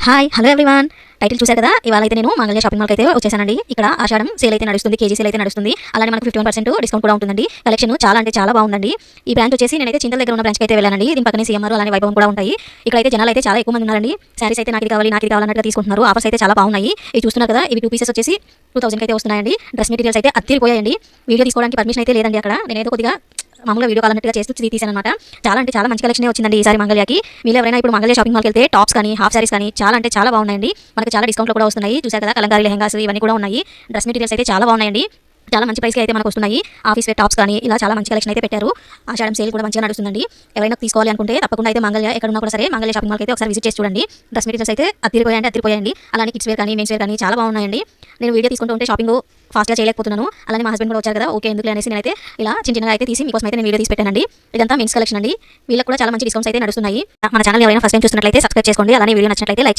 Hi hello everyone, title చూశారు కదా. ఇవాళ అయితే నేను మంగళ్య షాపింగ్ మాల్కి అయితే వచ్చేసానండి. ఇక్కడ ఆషాఢం సేల్ అయితే నడుస్తుంది, కేజీ సేల్ అయితే నడుస్తుంది. అలానే మనకు 51% డిస్కౌంట్ కూడా ఉంటుందండి. కలెక్షన్ చాలా అంటే చాలా బాగుందండి. ఈ బ్రాంచ్ వచ్చేసి నేనైతే చింతల దగ్గర ఉన్న బ్రాంచ్కి అయితే వెళ్ళానండి. దీని పక్కనే సీఎంఆర్ అలానే వైభవం కూడా ఉంటాయి. ఇక్కడైతే జనాలు అయితే చాలా ఎక్కువ మంది ఉన్నారండి. శారీస్ అయితే నాకు కావాలన్నట్టుగా తీసుకుంటున్నారు. ఆఫర్స్ అయితే చాలా బాగున్నాయి. ఇవి చూస్తున్నారు కదా, ఇవి 2 పీసెస్ వచ్చేసి 2000 అయితే వస్తున్నాయండి. డ్రెస్ మెటీరియల్స్ అయితే అత్తిరిపోయాయండి. వీడియో తీసుకోవడానికి పర్మిషన్ అయితే లేదండి అక్కడ. నేనైతే కొద్దిగా మామూలుగా వీడియో కాల్ అన్నట్టుగా చేస్తూ తీసాను అనమాట. చాలా అంటే చాలా మంచి కలెక్షన్ వచ్చిందండి ఈసారి మంగళ్యకి. మీరు ఎవరైనా ఇప్పుడు మంగళ్య షాపింగ్ మాల్కి వెళ్తే టాప్స్ కానీ హాఫ్ సారీస్ కానీ చాలా అంటే చాలా బాగున్నాయండి. మనకి చాలా డిస్కౌంట్లో కూడా వస్తున్నాయి. చూసారు కదా, కలంకారీ లెహంగాస్ ఇవన్నీ కూడా ఉన్నాయి. డ్రెస్ మెటీరియల్స్ అయితే చాలా బాగున్నాయండి. చాలా మంచి ప్రైస్కి అయితే మనకు వస్తున్నాయి. ఆఫీస్ వేర్ టాప్స్ కానీ ఇలా చాలా మంచి కలెక్షన్ అయితే పెట్టారు. ఆషాఢం సేల్ కూడా మంచిగా నడుస్తుందండి. ఎవరైనా తీసుకోవాలి అనుకుంటే తప్పకుండా అయితే మంగళ్య ఎక్కడ ఉన్నా కూడా సరే మంగళ్య షాపింగ్ మాల్కి అయితే ఒకసారి విజిట్ చేసి చూడండి. డ్రెస్ మెటీరియల్స్ అయితే అదిరిపోయాయండి. అలానే కిడ్స్ వేర్ కానీ మెన్స్ వేర్ కానీ చాలా బాగున్నాయండి. నేను వీడియో తీసుకుంటూ ఉంటే షాపింగ్ ఫాస్ట్గా చేయలేకపోతున్నాను. అలానే మా హస్బెండ్ కూడా వచ్చారు కదా, ఓకే ఎందుకు అనేసి నేనైతే ఇలా చిన్నగా అయితే తీసి మీకోసం అయితే నేను వీడియో తీసి పెట్టానండి. ఇదంతా మెన్స్ కలెక్షన్ అండి. వీళ్ళకి కూడా చాలా మంచి డిస్కౌంట్స్ అయితే నడుస్తున్నాయి. మన ఛానల్ ఎవరైనా ఫస్ట్ టైం చూస్తున్నట్లయితే సబ్స్క్రైబ్ చేసుకోండి. అలానే వీడియో నచ్చినట్లయితే లైక్